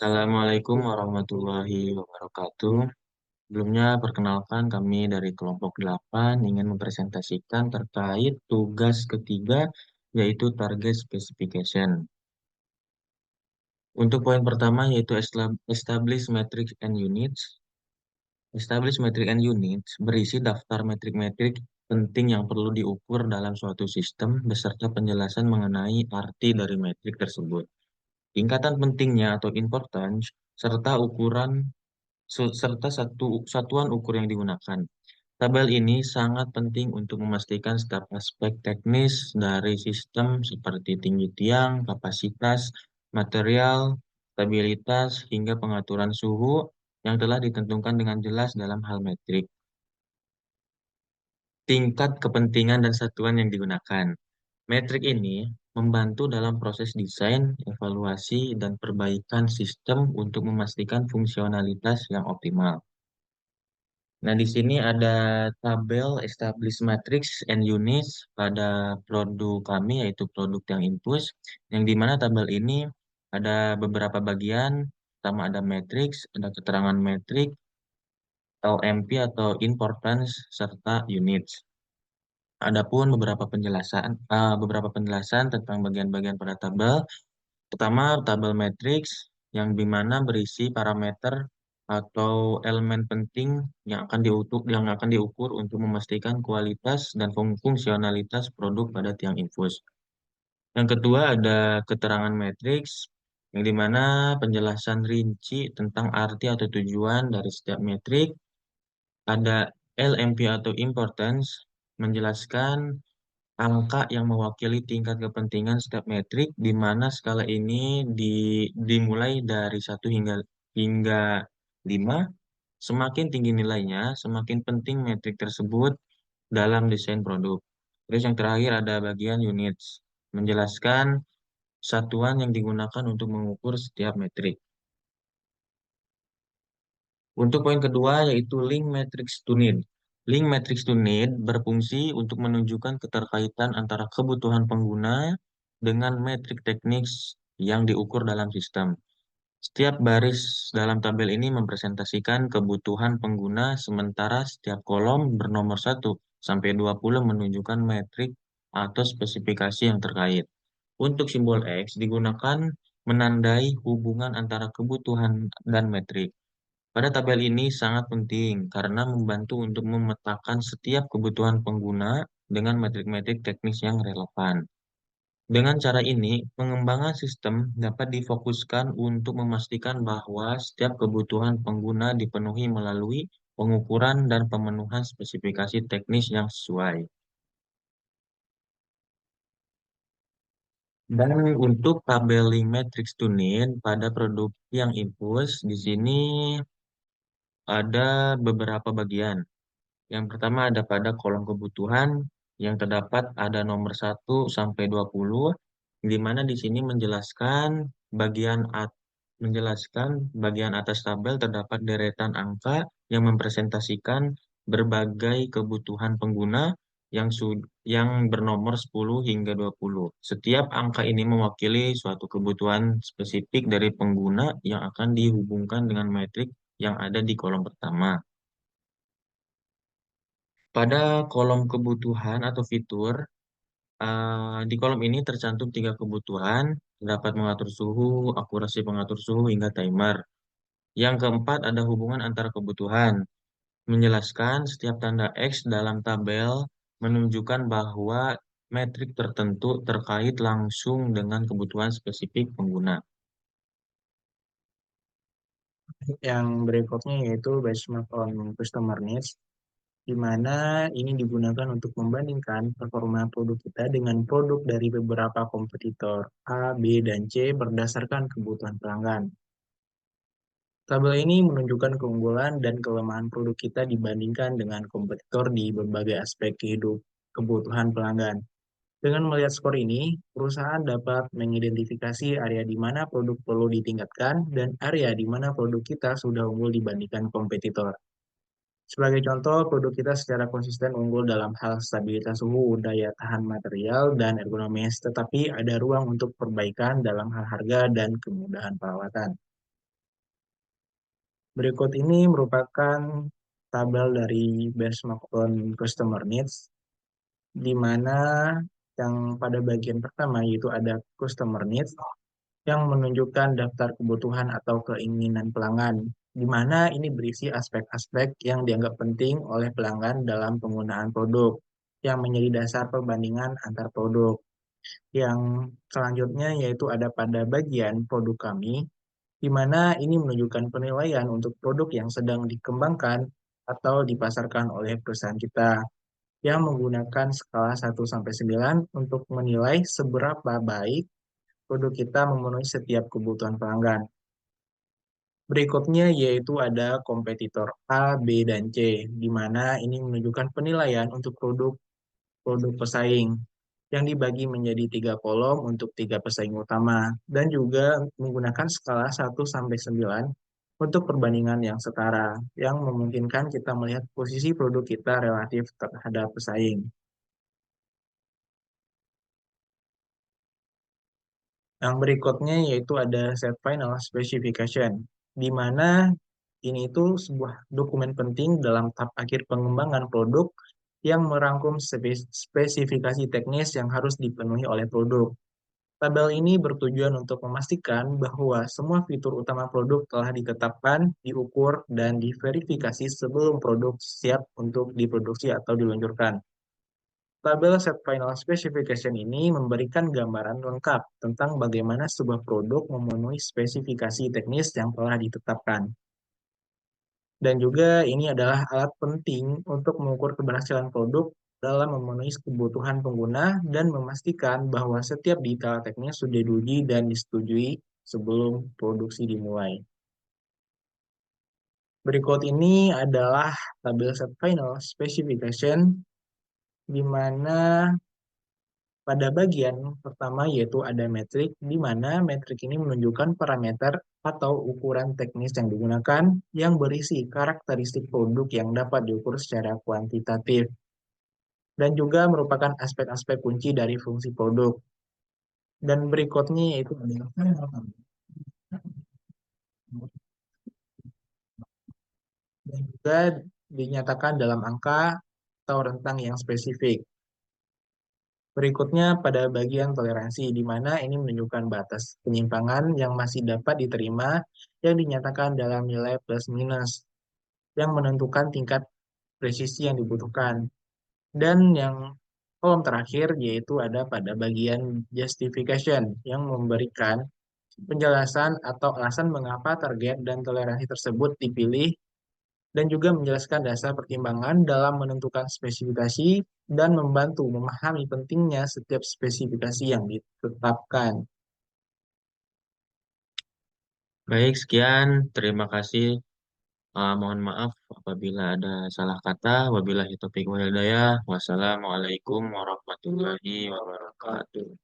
Assalamualaikum warahmatullahi wabarakatuh. Sebelumnya, perkenalkan kami dari kelompok 8 ingin mempresentasikan terkait tugas ketiga, yaitu target specification. Untuk poin pertama, yaitu establish metrics and units. Establish metric and units berisi daftar metrik-metrik penting yang perlu diukur dalam suatu sistem beserta penjelasan mengenai arti dari metrik tersebut. Tingkatan pentingnya atau importance, serta ukuran serta satuan ukur yang digunakan. Tabel ini sangat penting untuk memastikan setiap aspek teknis dari sistem seperti tinggi tiang, kapasitas, material, stabilitas, hingga pengaturan suhu yang telah ditentukan dengan jelas dalam hal metrik. Tingkat kepentingan dan satuan yang digunakan. Metrik ini membantu dalam proses desain, evaluasi, dan perbaikan sistem untuk memastikan fungsionalitas yang optimal. Nah, di sini ada tabel established matrix and units pada produk kami, yaitu produk yang infus, yang di mana tabel ini ada beberapa bagian. Pertama ada matrix, ada keterangan metrik, LMP atau importance, serta units. Adapun beberapa penjelasan tentang bagian-bagian pada tabel. Pertama, tabel matrix yang di mana berisi parameter atau elemen penting yang akan diukur untuk memastikan kualitas dan fungsionalitas produk pada tiang infus. Yang kedua ada keterangan matrix yang di mana penjelasan rinci tentang arti atau tujuan dari setiap metrik. Ada LMP atau importance menjelaskan angka yang mewakili tingkat kepentingan setiap metrik, di mana skala ini dimulai dari 1 hingga 5. Semakin tinggi nilainya, semakin penting metrik tersebut dalam desain produk. Terus yang terakhir ada bagian units, menjelaskan satuan yang digunakan untuk mengukur setiap metrik. Untuk poin kedua yaitu link matrix to need. Link matrix to need berfungsi untuk menunjukkan keterkaitan antara kebutuhan pengguna dengan metrik teknis yang diukur dalam sistem. Setiap baris dalam tabel ini mempresentasikan kebutuhan pengguna, sementara setiap kolom bernomor 1 sampai 20 menunjukkan metrik atau spesifikasi yang terkait. Untuk simbol X digunakan menandai hubungan antara kebutuhan dan metrik. Pada tabel ini sangat penting karena membantu untuk memetakan setiap kebutuhan pengguna dengan metrik-metrik teknis yang relevan. Dengan cara ini, pengembangan sistem dapat difokuskan untuk memastikan bahwa setiap kebutuhan pengguna dipenuhi melalui pengukuran dan pemenuhan spesifikasi teknis yang sesuai. Dan untuk tabeling matrix to need pada produk yang infus, di sini ada beberapa bagian. Yang pertama ada pada kolom kebutuhan yang terdapat ada nomor 1 sampai 20, di mana di sini menjelaskan bagian atas tabel terdapat deretan angka yang mempresentasikan berbagai kebutuhan pengguna yang bernomor 10 hingga 20. Setiap angka ini mewakili suatu kebutuhan spesifik dari pengguna yang akan dihubungkan dengan metrik yang ada di kolom pertama. Pada kolom kebutuhan atau fitur, di kolom ini tercantum 3 kebutuhan, dapat mengatur suhu, akurasi pengatur suhu, hingga timer. Yang keempat ada hubungan antara kebutuhan, menjelaskan setiap tanda X dalam tabel menunjukkan bahwa metrik tertentu terkait langsung dengan kebutuhan spesifik pengguna. Yang berikutnya yaitu benchmark on customer needs, di mana ini digunakan untuk membandingkan performa produk kita dengan produk dari beberapa kompetitor A, B, dan C berdasarkan kebutuhan pelanggan. Tabel ini menunjukkan keunggulan dan kelemahan produk kita dibandingkan dengan kompetitor di berbagai aspek kebutuhan pelanggan. Dengan melihat skor ini, perusahaan dapat mengidentifikasi area di mana produk perlu ditingkatkan dan area di mana produk kita sudah unggul dibandingkan kompetitor. Sebagai contoh, produk kita secara konsisten unggul dalam hal stabilitas suhu, daya tahan material, dan ergonomis, tetapi ada ruang untuk perbaikan dalam hal harga dan kemudahan perawatan. Berikut ini merupakan tabel dari benchmark on customer needs, di mana yang pada bagian pertama yaitu ada customer needs yang menunjukkan daftar kebutuhan atau keinginan pelanggan, di mana ini berisi aspek-aspek yang dianggap penting oleh pelanggan dalam penggunaan produk, yang menjadi dasar perbandingan antar produk. Yang selanjutnya yaitu ada pada bagian produk kami, di mana ini menunjukkan penilaian untuk produk yang sedang dikembangkan atau dipasarkan oleh perusahaan kita, yang menggunakan skala 1 sampai 9 untuk menilai seberapa baik produk kita memenuhi setiap kebutuhan pelanggan. Berikutnya yaitu ada kompetitor A, B, dan C, di mana ini menunjukkan penilaian untuk produk pesaing yang dibagi menjadi 3 kolom untuk 3 pesaing utama dan juga menggunakan skala 1 sampai 9 untuk perbandingan yang setara yang memungkinkan kita melihat posisi produk kita relatif terhadap pesaing. Yang berikutnya yaitu ada set final specification, di mana ini itu sebuah dokumen penting dalam tahap akhir pengembangan produk yang merangkum spesifikasi teknis yang harus dipenuhi oleh produk. Tabel ini bertujuan untuk memastikan bahwa semua fitur utama produk telah ditetapkan, diukur, dan diverifikasi sebelum produk siap untuk diproduksi atau diluncurkan. Tabel Set Final Specification ini memberikan gambaran lengkap tentang bagaimana sebuah produk memenuhi spesifikasi teknis yang telah ditetapkan. Dan juga ini adalah alat penting untuk mengukur keberhasilan produk dalam memenuhi kebutuhan pengguna dan memastikan bahwa setiap detail teknis sudah diuji dan disetujui sebelum produksi dimulai. Berikut ini adalah tabel set final specification di mana pada bagian pertama yaitu ada metrik, di mana metrik ini menunjukkan parameter atau ukuran teknis yang digunakan yang berisi karakteristik produk yang dapat diukur secara kuantitatif dan juga merupakan aspek-aspek kunci dari fungsi produk. Dan berikutnya yaitu adalah dan juga dinyatakan dalam angka atau rentang yang spesifik. Berikutnya pada bagian toleransi, di mana ini menunjukkan batas penyimpangan yang masih dapat diterima yang dinyatakan dalam nilai plus minus, yang menentukan tingkat presisi yang dibutuhkan. Dan yang kolom terakhir yaitu ada pada bagian justification, yang memberikan penjelasan atau alasan mengapa target dan toleransi tersebut dipilih dan juga menjelaskan dasar pertimbangan dalam menentukan spesifikasi dan membantu memahami pentingnya setiap spesifikasi yang ditetapkan. Baik, sekian. Terima kasih. Mohon maaf apabila ada salah kata. Wabillahi taufiq wal hidayah. Wassalamualaikum warahmatullahi wabarakatuh.